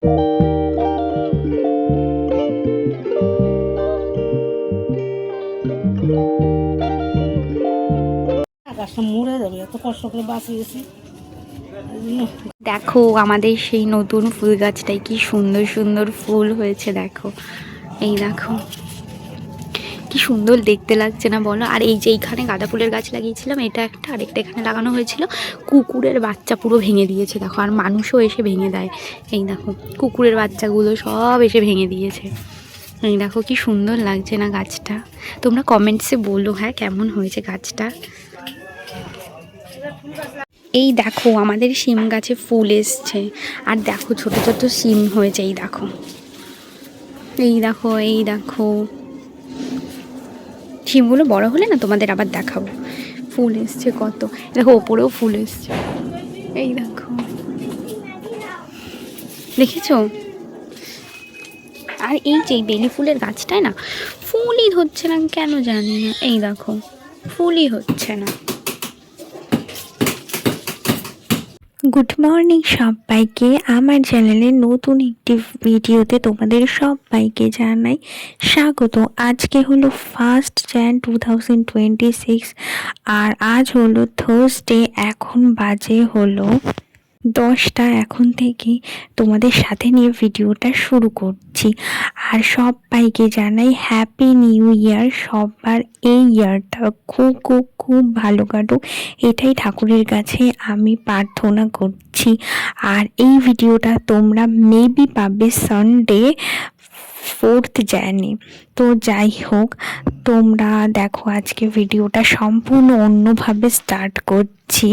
দেখো আমাদের সেই নতুন ফুল গাছটায় কি সুন্দর সুন্দর ফুল হয়েছে, দেখো এই দেখো কি সুন্দর দেখতে লাগছে না বলো। আর এই যে এইখানে গাঁদা ফুলের গাছ লাগিয়েছিলাম, এটা একটা, আরেকটা এখানে লাগানো হয়েছিল, কুকুরের বাচ্চা পুরো ভেঙে দিয়েছে দেখো। আর মানুষও এসে ভেঙে দেয়, এই দেখো কুকুরের বাচ্চাগুলো সব এসে ভেঙে দিয়েছে। এই দেখো কি সুন্দর লাগছে না গাছটা। তোমরা কমেন্টসে বলো হ্যাঁ কেমন হয়েছে গাছটা। এই দেখো আমাদের শিম গাছে ফুল এসছে, আর দেখো ছোট ছোট শিম হয়েছে, এই দেখো এই দেখো এই দেখো। শিমগুলো বড় হলে না তোমাদের আবার দেখাবো। ফুল এসছে কত, দেখো ওপরেও ফুল এসছে, এই দেখো দেখেছো। আর এই যে বেলি ফুলের গাছটায় না ফুলই হচ্ছে না কেন জানি না, এই দেখো ফুলই হচ্ছে না। গুড মর্নিং সবাইকে, আমার চ্যানেলের নতুন একটি ভিডিওতে তোমাদের সবাইকে জানাই স্বাগত। আজকে হলো 1 জানুয়ারি 2026 আর আজ হলো থার্সডে। এখন বাজে হলো 10টা। এখন থেকে তোমাদের সাথে নিয়ে ভিডিওটা শুরু করছি। আর সবাইকে জানাই হ্যাপি নিউ ইয়ার। সবার এই ইয়ারটা খুব খুব খুব ভালো কাটুক, এটাই ঠাকুরের কাছে আমি প্রার্থনা করছি। আর এই ভিডিওটা তোমরা মেবি পাবে সানডে 4 জানুয়ারি। তো যাই হোক, তোমরা দেখো আজকে ভিডিওটা সম্পূর্ণ অন্যভাবে স্টার্ট করছি।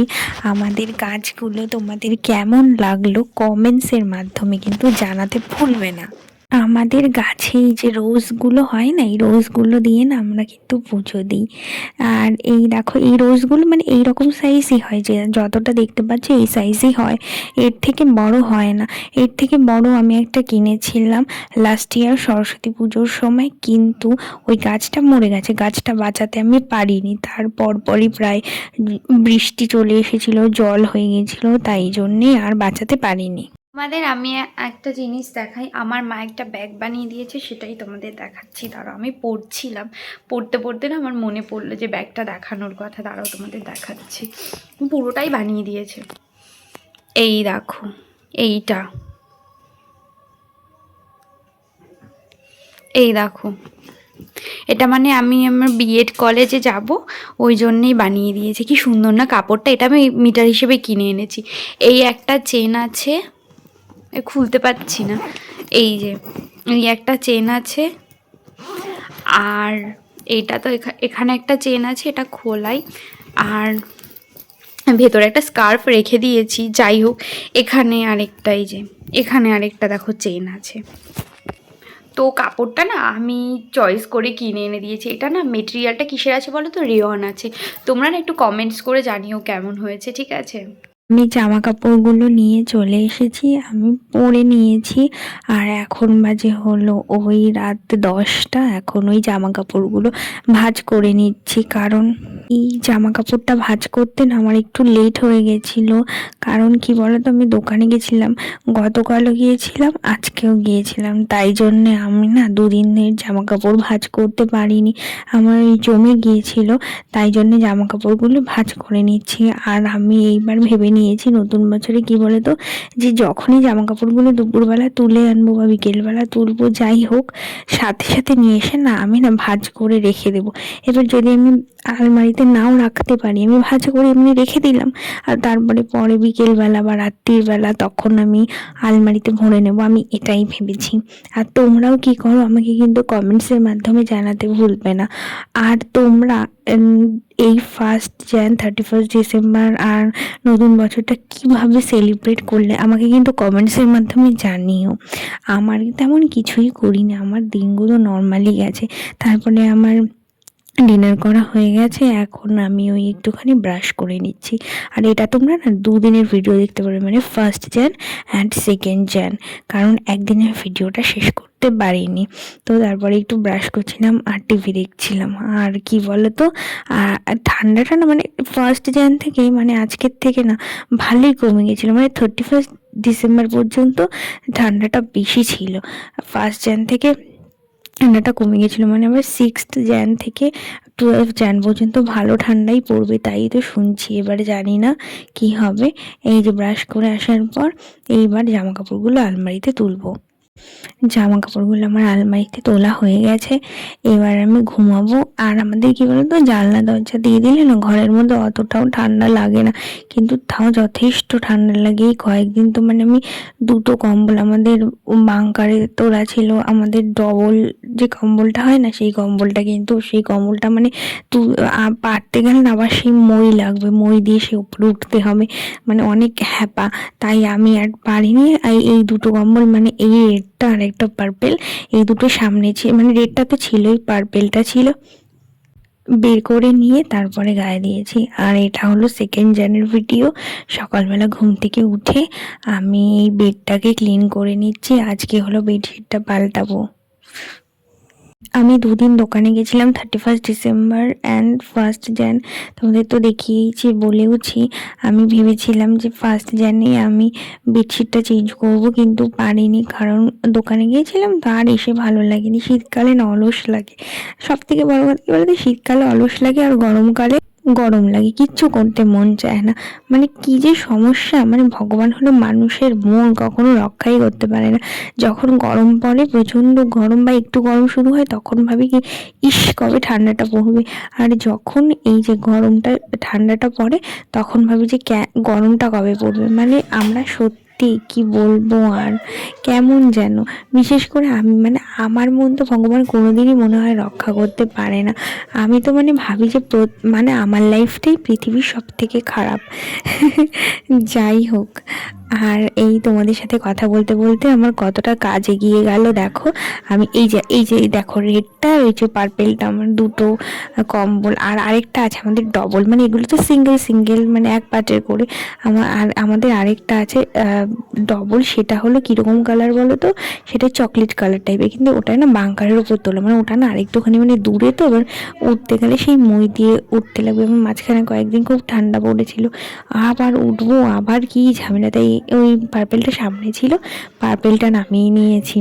আমাদের গাছগুলো তোমাদের কেমন লাগলো কমেন্টসের মাধ্যমে কিন্তু জানাতে ভুলবে না। আমাদের গাছে এই যে রোজগুলো হয় না, এই রোজগুলো দিয়ে না আমরা কিন্তু পুজো দিই। আর এই দেখো এই রোজগুলো মানে এইরকম সাইজই হয়, যে যতটা দেখতে পাচ্ছি এই সাইজই হয়, এর থেকে বড় হয় না। এর থেকে বড় আমি একটা কিনেছিলাম লাস্ট ইয়ার সরস্বতী পুজোর সময়, কিন্তু ওই গাছটা মরে গেছে, গাছটা বাঁচাতে আমি পারিনি। পরই প্রায় বৃষ্টি চলে এসেছিলো, জল হয়ে গেছিলো, তাই জন্যে আর বাঁচাতে পারিনি। তোমাদের আমি একটা জিনিস দেখাই, আমার মা একটা ব্যাগ বানিয়ে দিয়েছে, সেটাই তোমাদের দেখাচ্ছি। দাঁড়াও আমি পড়ছিলাম, পড়তে পড়তে না আমার মনে পড়লো যে ব্যাগটা দেখানোর কথা। দাঁড়াও তোমাদের দেখাচ্ছি, পুরোটাই বানিয়ে দিয়েছে। এই দেখো এইটা, এই দেখো এটা মানে আমি আমার বিএড কলেজে যাব ওই জন্যেই বানিয়ে দিয়েছে। কি সুন্দর না কাপড়টা, এটা আমি মিটার হিসেবে কিনে এনেছি। এই একটা চেন আছে, খুলতে পারছি না, এই যে এই একটা চেন আছে, আর এইটা তো এখানে একটা চেন আছে, এটা খোলাই, আর ভেতরে একটা স্কার্ফ রেখে দিয়েছি। যাই হোক, এখানে আরেকটা, এই যে এখানে আরেকটা দেখো চেন আছে। তো কাপড়টা না আমি চয়েস করে কিনে এনে দিয়েছি। এটা না মেটেরিয়ালটা কিসের আছে বলো তো, রেয়ন আছে। তোমরা না একটু কমেন্টস করে জানিও কেমন হয়েছে, ঠিক আছে। আমি জামা কাপড়গুলো নিয়ে চলে এসেছি, আমি পরে নিয়েছি। আর এখন বাজে হলো ওই রাত 10টা। এখন ওই জামা কাপড়গুলো ভাঁজ করে নিচ্ছি, কারণ এই জামা কাপড়টা ভাঁজ করতে না আমার একটু লেট হয়ে গেছিলো। কারণ কি বলতো, আমি দোকানে গেছিলাম, গতকালও গিয়েছিলাম, আজকেও গিয়েছিলাম, তাই জন্যে আমি না দুদিনের জামা কাপড় ভাঁজ করতে পারিনি। আমার ওই জমে গিয়েছিল, তাই জন্যে জামা কাপড়গুলো ভাঁজ করে নিচ্ছি। আর আমি এইবার ভেবে নিয়েছি নতুন বছরে কি বলে তো, যে যখনই জামা কাপড়গুলো দুপুরবেলা তুলে আনবো বা বিকেলবেলা তুলবো, যাই হোক সাথে সাথে নিয়ে এসে না আমি না ভাঁজ করে রেখে দেবো। এবার যদি আমি আলমারিতে নাও রাখতে পারি, আমি ভাঁজ করে এমনি রেখে দিলাম, আর তারপরে পরে বিকেলবেলা বা রাত্রির বেলা তখন আমি আলমারিতে ভরে নেব, আমি এটাই ভেবেছি। আর তোমরাও কি করো আমাকে কিন্তু কমেন্টসের মাধ্যমে জানাতে ভুলবে না। আর তোমরা এই 1 জানুয়ারি 31 ডিসেম্বর আর নতুন বছরটা কিভাবে সেলিব্রেট করলে আমাকে কিন্তু কমেন্টসের মাধ্যমে জানিও। আমার তেমন কিছুই করি না, আমার দিনগুলো নর্মালি গেছে। তারপরে আমার ডিনার করা হয়ে গেছে, এখন আমি ওই একটুখানি ব্রাশ করে নিচ্ছি। আর এটা তোমরা না 2 দিনের ভিডিও দেখতে পারবে, মানে 1 জানুয়ারি অ্যান্ড 2 জানুয়ারি, কারণ একদিনের ভিডিওটা শেষ করতে উঠতে পারিনি। তো তারপরে একটু ব্রাশ করছিলাম আর টিভি দেখছিলাম। আর কি বলো তো, আর ঠান্ডাটা না মানে ফার্স্ট জ্যান থেকে মানে আজকের থেকে না ভালোই কমে গেছিলো, মানে 31 ডিসেম্বর পর্যন্ত ঠান্ডাটা বেশি ছিল। ফার্স্ট জ্যান থেকে ঠান্ডাটা কমে গেছিলো, মানে আবার 6 জ্যান থেকে 12 জ্যান পর্যন্ত ভালো ঠান্ডাই পড়বে, তাই তো শুনছি। এবারে জানি না কি হবে। এই যে ব্রাশ করে আসার পর এইবার জামা কাপড়গুলো আলমারিতে তুলবো। জামা কাপড়গুলো আমার আলমারিতে তোলা হয়ে গেছে, এবার আমি ঘুমাবো। আর আমাদের কি বলতো, জানলা দরজা দিয়ে দিলে না ঘরের মধ্যে অতটাও ঠান্ডা লাগে না, কিন্তু তাও যথেষ্ট ঠান্ডা লাগে। এই কয়েকদিন তো মানে আমি দুটো কম্বল আমাদের বাংকারে তোলা ছিল, আমাদের ডবল যে কম্বলটা হয় না সেই কম্বলটা, কিন্তু সেই কম্বলটা মানে পাড়তে গেলে না আবার সেই মই লাগবে, মই দিয়ে সে উপরে উঠতে হবে, মানে অনেক হ্যাপা। তাই আমি আর পারিনি। এই দুটো কম্বল মানে এই রেডটা আর একটা পার্পেল, এই দুটো সামনে ছিল, মানে রেডটা তো ছিলই, পার্পেলটা ছিল, বের করে নিয়ে তারপরে গায়ে দিয়েছি। আর এটা হলো 2nd জানুয়ারির ভিডিও। সকালবেলা ঘুম থেকে উঠে আমি এই বেডটাকে ক্লিন করে নিচ্ছি, আজকে হলো বেডশিটটা পাল্টাবো। আমি দুদিন দোকানে গেছিলাম, 31 ডিসেম্বর অ্যান্ড 1st জ্যান, তোমাদের তো দেখিয়েছি, বলেওছি। আমি ভেবেছিলাম যে 1st জ্যানে আমি বেডশিটটা চেঞ্জ করব, কিন্তু পারিনি, কারণ দোকানে গিয়েছিলাম তো আর এসে ভালো লাগেনি। শীতকালে না অলস লাগে, সব থেকে বড় কথা কি বলতো, শীতকালে অলস লাগে আর গরমকালে গরম লাগে, কিচ্ছু করতে মন চায় না। মানে কি যে সমস্যা, মানে ভগবান হলো মানুষের মন কখনো রক্ষাই করতে পারে না। যখন গরম পড়ে, প্রচণ্ড গরম বা একটু গরম শুরু হয়, তখন ভাবি কি ইস কবে ঠান্ডাটা পড়বে। আর যখন এই যে ঠান্ডাটা পড়ে, তখন ভাবি যে গরমটা কবে পড়বে। মানে আমরা সত্যি কি বলবো, আর কেমন যেন, বিশেষ করে আমি মানে আমার মন তো ভগবান কোনোদিনই মনে হয় রক্ষা করতে পারে না। আমি তো মানে ভাবি যে মানে আমার লাইফটাই পৃথিবীর সব থেকে খারাপ। যাই হোক, আর এই তোমাদের সাথে কথা বলতে বলতে আমার কতটা কাজ এগিয়ে গেল দেখো। আমি এই যে দেখো রেডটা, ওই যে পার্পেলটা, আমার দুটো কম্বল, আর আরেকটা আছে আমাদের ডবল, মানে এগুলো তো সিঙ্গেল সিঙ্গেল মানে এক পাটের করে। আমাদের আরেকটা আছে ডবল, সেটা হলো কীরকম কালার বলো তো, সেটা চকলেট কালার টাইপের, কিন্তু ওটা না বাংকারের ওপর তোলা, মানে ওটা না আরেকটুখানি মানে দূরে, তো এবার উঠতে গেলে সেই মই দিয়ে উঠতে লাগবে। আমার মাঝখানে কয়েকদিন খুব ঠান্ডা পড়েছিল, আবার উঠবো আবার কি ঝামেলা, তাই ওই পার্পেলটা সামনে ছিল, পার্পেলটা নামিয়ে নিয়েছি।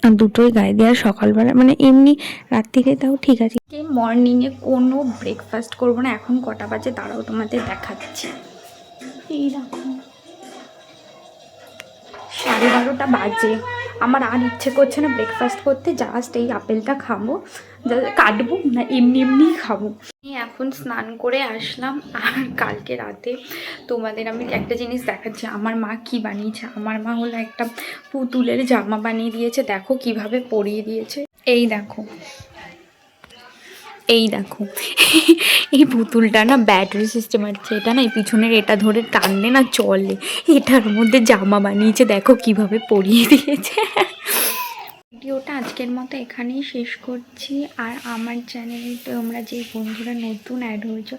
আর দুটোই গায়ে দিয়ে, আর সকালবেলা মানে এমনি রাত্রিরে তাও ঠিক আছে। মর্নিংয়ে কোনো ব্রেকফাস্ট করবো না। এখন কটা বাজে দাঁড়াও তোমাদের দেখাচ্ছি। এই দেখো 12:30 বাজে, আমার আর ইচ্ছে করছে না ব্রেকফাস্ট করতে, জাস্ট এই আপেলটা খাবো, কাটবো না এমনি এমনিই খাবো। এখন স্নান করে আসলাম, আর কালকে রাতে তোমাদের আমি একটা জিনিস দেখাচ্ছি আমার মা কি বানিয়েছে। আমার মা হলো একটা পুতুলের জামা বানিয়ে দিয়েছে, দেখো কিভাবে পরিয়ে দিয়েছে। এই দেখো, এই দেখো এই পুতুলটা না ব্যাটারি সিস্টেম আছে, এটা না এই পিছনের এটা ধরে টানলে না চলে, এটার মধ্যে জামা বানিয়েছে, দেখো কিভাবে পরিয়ে দিয়েছে। ভিডিওটা আজকের মতো এখানেই শেষ করছি। আর আমার চ্যানেলে তোমরা যে বন্ধুরা নতুন অ্যাড হয়েছো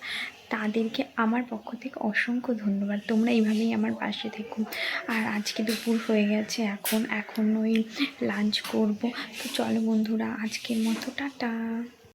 তাদেরকে আমার পক্ষ থেকে অসংখ্য ধন্যবাদ, তোমরা এইভাবেই আমার পাশে থেকো। আর আজকে দুপুর হয়ে গেছে, এখন ওই লাঞ্চ করব। তো চলো বন্ধুরা, আজকের মতো টাটা।